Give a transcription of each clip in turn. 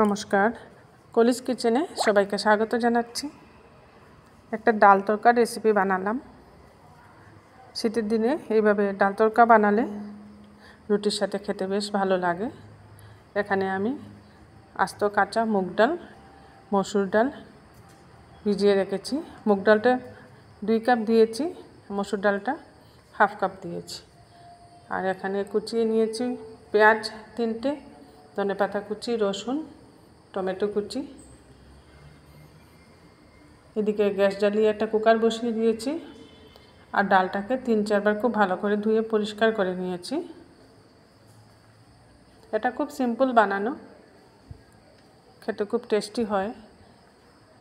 নমস্কার, কলিজ কিচেনে সবাইকে স্বাগত জানাচ্ছি। একটা ডাল তড়কা রেসিপি বানালাম। শীতের দিনে এইভাবে ডাল তড়কা বানালে রুটির সাথে খেতে বেশ ভালো লাগে। এখানে আমি আস্ত কাঁচা মুগ ডাল, মসুর ডাল ভিজিয়ে রেখেছি। মুগ ডালটা 2 কাপ দিয়েছি, মসুর ডালটা হাফ কাপ দিয়েছি। আর এখানে কুচিয়ে নিয়েছি পেঁয়াজ 3টে, ধনেপাতা কুচি, রসুন, টমেটো কুচি। এদিকে গ্যাস জ্বালিয়ে একটা কুকার বসিয়ে দিয়েছি আর ডালটাকে 3-4 বার খুব ভালো করে ধুয়ে পরিষ্কার করে নিয়েছি। এটা খুব সিম্পল বানানো, খেতে খুব টেস্টি হয়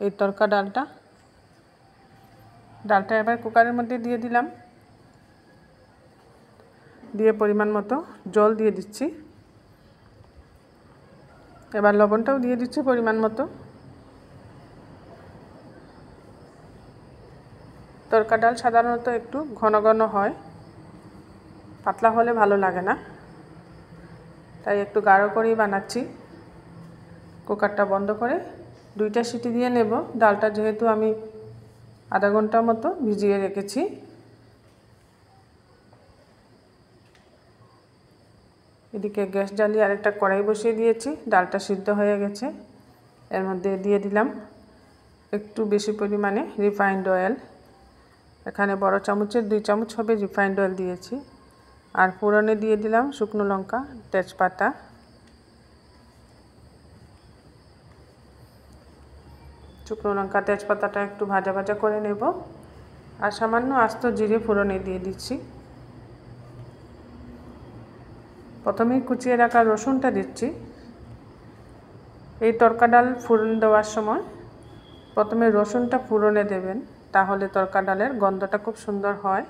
এই তড়কা ডালটা। ডালটা এবার কুকারের মধ্যে দিয়ে দিলাম, দিয়ে পরিমাণ মতো জল দিয়ে দিচ্ছি। এবার লবণটাও দিয়ে দিচ্ছি পরিমাণ মতো। তড়কা ডাল সাধারণত একটু ঘন ঘন হয়, পাতলা হলে ভালো লাগে না, তাই একটু গাঢ় করেই বানাচ্ছি। কুকারটা বন্ধ করে 2টা সিটি দিয়ে নেব। ডালটা যেহেতু আমি আধা ঘন্টার মতো ভিজিয়ে রেখেছি। এদিকে গ্যাস জ্বালিয়ে আরেকটা কড়াই বসিয়ে দিয়েছি। ডালটা সিদ্ধ হয়ে গেছে। এর মধ্যে দিয়ে দিলাম একটু বেশি পরিমাণে রিফাইন্ড অয়েল। এখানে বড় চামচের 2 চামচ হবে রিফাইন্ড অয়েল দিয়েছি। আর ফোড়নে দিয়ে দিলাম শুকনো লঙ্কা, তেজপাতা। শুকনো লঙ্কা তেজপাতাটা একটু ভাজা ভাজা করে নেব। আর সামান্য আস্ত জিরে ফোড়নে দিয়ে দিচ্ছি। প্রথমেই কুচিয়ে রাখা রসুনটা দিচ্ছি। এই তড়কা ডাল ফোড়ন দেওয়ার সময় প্রথমে রসুনটা ফোড়নে দেবেন, তাহলে তড়কা ডালের গন্ধটা খুব সুন্দর হয়।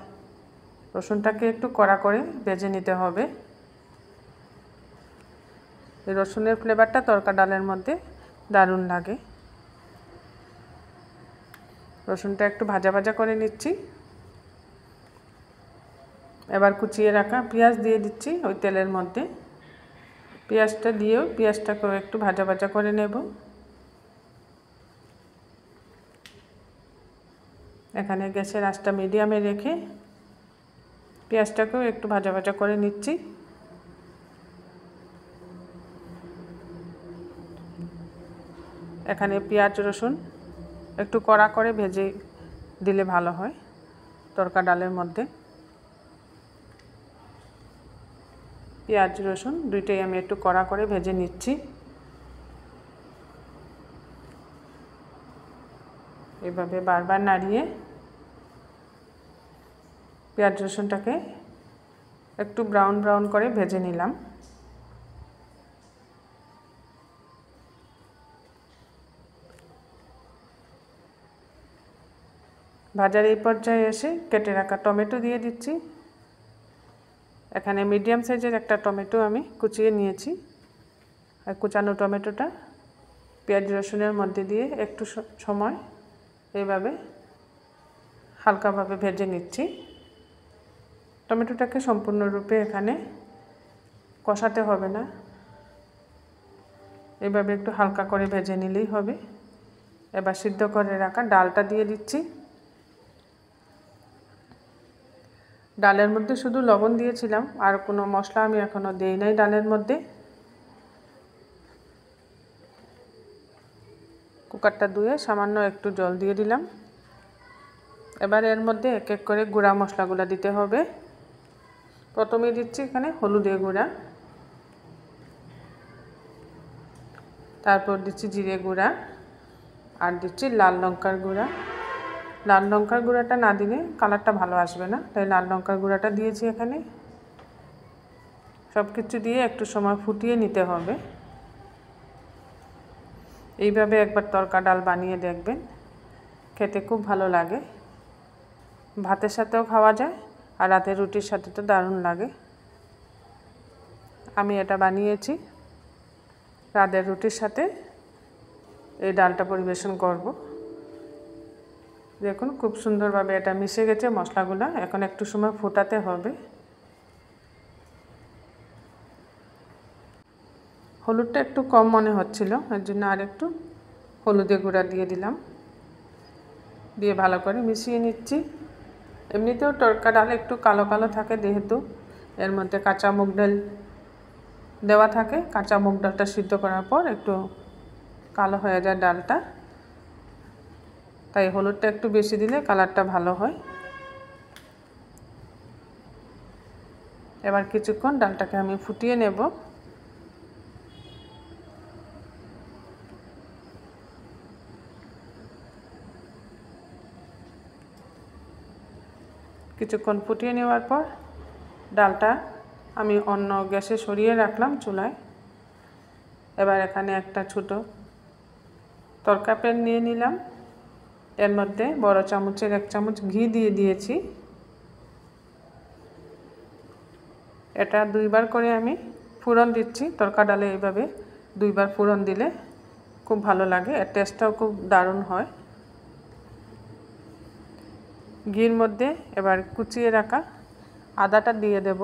রসুনটাকে একটু কড়া করে ভেজে নিতে হবে। এই রসুনের ফ্লেভারটা তড়কা ডালের মধ্যে দারুণ লাগে। রসুনটা একটু ভাজা ভাজা করে নিচ্ছি। এবার কুচিয়ে রাখা পেঁয়াজ দিয়ে দিচ্ছি ওই তেলের মধ্যে। পেঁয়াজটা দিয়েও পেঁয়াজটাকেও একটু ভাজা ভাজা করে নেব। এখানে গ্যাসের আঁচটা মিডিয়ামে রেখে পেঁয়াজটাকেও একটু ভাজা ভাজা করে নিচ্ছি। এখানে পেঁয়াজ রসুন একটু কড়া করে ভেজে দিলে ভালো হয় তড়কা ডালের মধ্যে। পেঁয়াজ রসুন দুইটাই আমি একটু কড়া করে ভেজে নিচ্ছি। এভাবে বারবার নাড়িয়ে পেঁয়াজ রসুনটাকে একটু ব্রাউন ব্রাউন করে ভেজে নিলাম। ভাজার এই পর্যায়ে এসে কেটে রাখা টমেটো দিয়ে দিচ্ছি। এখানে মিডিয়াম সাইজের একটা টমেটো আমি কুচিয়ে নিয়েছি। আর কুচানো টমেটোটা পেঁয়াজ রসুনের মধ্যে দিয়ে একটু সময় এইভাবে হালকাভাবে ভেজে নিচ্ছি। টমেটোটাকে সম্পূর্ণরূপে এখানে কষাতে হবে না, এইভাবে একটু হালকা করে ভেজে নিলেই হবে। এবার সিদ্ধ করে রাখা ডালটা দিয়ে দিচ্ছি। ডালের মধ্যে শুধু লবণ দিয়েছিলাম, আর কোনো মশলা আমি এখনও দেই নাই ডালের মধ্যে। কুকারটা ধুয়ে সামান্য একটু জল দিয়ে দিলাম। এবার এর মধ্যে এক এক করে গুঁড়া মশলাগুলো দিতে হবে। প্রথমে দিচ্ছি এখানে হলুদের গুঁড়া, তারপর দিচ্ছি জিরে গুঁড়া, আর দিচ্ছি লাল লঙ্কার গুঁড়া। লাল লঙ্কার গুঁড়াটা না দিলে কালারটা ভালো আসবে না, তাই লাল লঙ্কার গুঁড়াটা দিয়েছি এখানে। সব কিছু দিয়ে একটু সময় ফুটিয়ে নিতে হবে। এইভাবে একবার তড়কা ডাল বানিয়ে দেখবেন, খেতে খুব ভালো লাগে। ভাতের সাথেও খাওয়া যায় আর রাতের রুটির সাথে তো দারুণ লাগে। আমি এটা বানিয়েছি, রাতের রুটির সাথে এই ডালটা পরিবেশন করব। দেখুন খুব সুন্দরভাবে এটা মিশে গেছে মশলাগুলো। এখন একটু সময় ফোটাতে হবে। হলুদটা একটু কম মনে হচ্ছিল, এর জন্য আর একটু হলুদের গুঁড়া দিয়ে দিলাম। দিয়ে ভালো করে মিশিয়ে নিচ্ছি। এমনিতেও তড়কা ডাল একটু কালো কালো থাকে, যেহেতু এর মধ্যে কাঁচা মুগ ডাল দেওয়া থাকে। কাঁচা মুগ ডালটা সিদ্ধ করার পর একটু কালো হয়ে যায় ডালটা, তাই হলুদটা একটু বেশি দিলে কালারটা ভালো হয়। এবার কিছুক্ষণ ডালটাকে আমি ফুটিয়ে নেব। কিছুক্ষণ ফুটিয়ে নেওয়ার পর ডালটা আমি অন্য গ্যাসে সরিয়ে রাখলাম চুলায়। এবার এখানে একটা ছোট তড়কা প্যান নিয়ে নিলাম। এর মধ্যে বড় চামচের 1 চামচ ঘি দিয়ে দিয়েছি। এটা 2 বার করে আমি ফোড়ন দিচ্ছি। তড়কা ডালে এইভাবে 2 বার ফোড়ন দিলে খুব ভালো লাগে, এর টেস্টটাও খুব দারুণ হয়। ঘির মধ্যে এবার কুচিয়ে রাখা আদাটা দিয়ে দেব।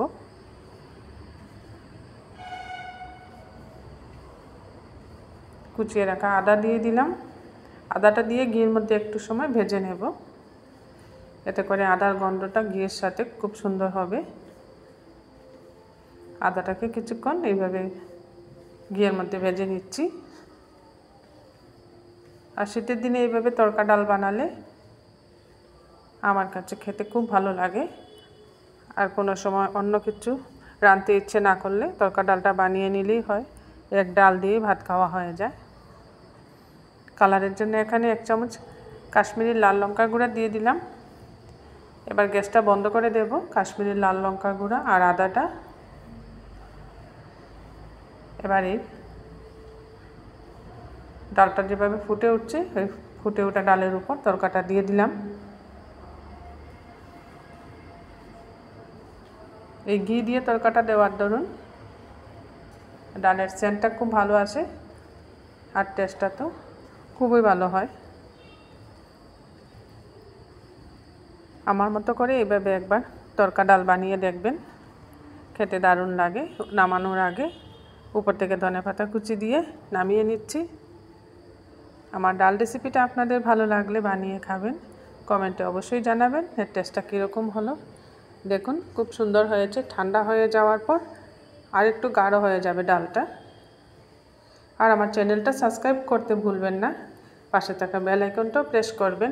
কুচিয়ে রাখা আদা দিয়ে দিলাম। আদাটা দিয়ে ঘির মধ্যে একটু সময় ভেজে নেব, এতে করে আদার গন্ধটা ঘিয়ের সাথে খুব সুন্দর হবে। আদাটাকে কিছুক্ষণ এইভাবে ঘিয়ের মধ্যে ভেজে নিচ্ছি। আর শীতের দিনে এইভাবে তড়কা ডাল বানালে আমার কাছে খেতে খুব ভালো লাগে। আর কোনো সময় অন্য কিছু রাঁধতে ইচ্ছে না করলে তড়কা ডালটা বানিয়ে নিলেই হয়, এক ডাল দিয়ে ভাত খাওয়া হয়ে যায়। কালারের জন্য এখানে 1 চামচ কাশ্মীরি লাল লঙ্কার গুঁড়া দিয়ে দিলাম। এবার গ্যাসটা বন্ধ করে দেব। কাশ্মীরি লাল লঙ্কার গুঁড়া আর আদাটা এবার এই ডালটা যেভাবে ফুটে উঠছে, ওই ফুটে ওঠা ডালের উপর তড়কাটা দিয়ে দিলাম। এই ঘি দিয়ে তড়কাটা দেওয়ার দরুন ডালের সেন্টটা খুব ভালো আসে আর টেস্টটা তো খুবই ভালো হয়। আমার মতো করে এইভাবে একবার তড়কা ডাল বানিয়ে দেখবেন, খেতে দারুণ লাগে। নামানোর আগে উপর থেকে ধনেপাতা কুচি দিয়ে নামিয়ে নিচ্ছি। আমার ডাল রেসিপিটা আপনাদের ভালো লাগলে বানিয়ে খাবেন, কমেন্টে অবশ্যই জানাবেন এর টেস্টটা কীরকম হলো। দেখুন খুব সুন্দর হয়েছে। ঠান্ডা হয়ে যাওয়ার পর আর একটু গাঢ় হয়ে যাবে ডালটা। আর আমার চ্যানেলটা সাবস্ক্রাইব করতে ভুলবেন না, পাশে থাকা বেল আইকনটাও প্রেস করবেন।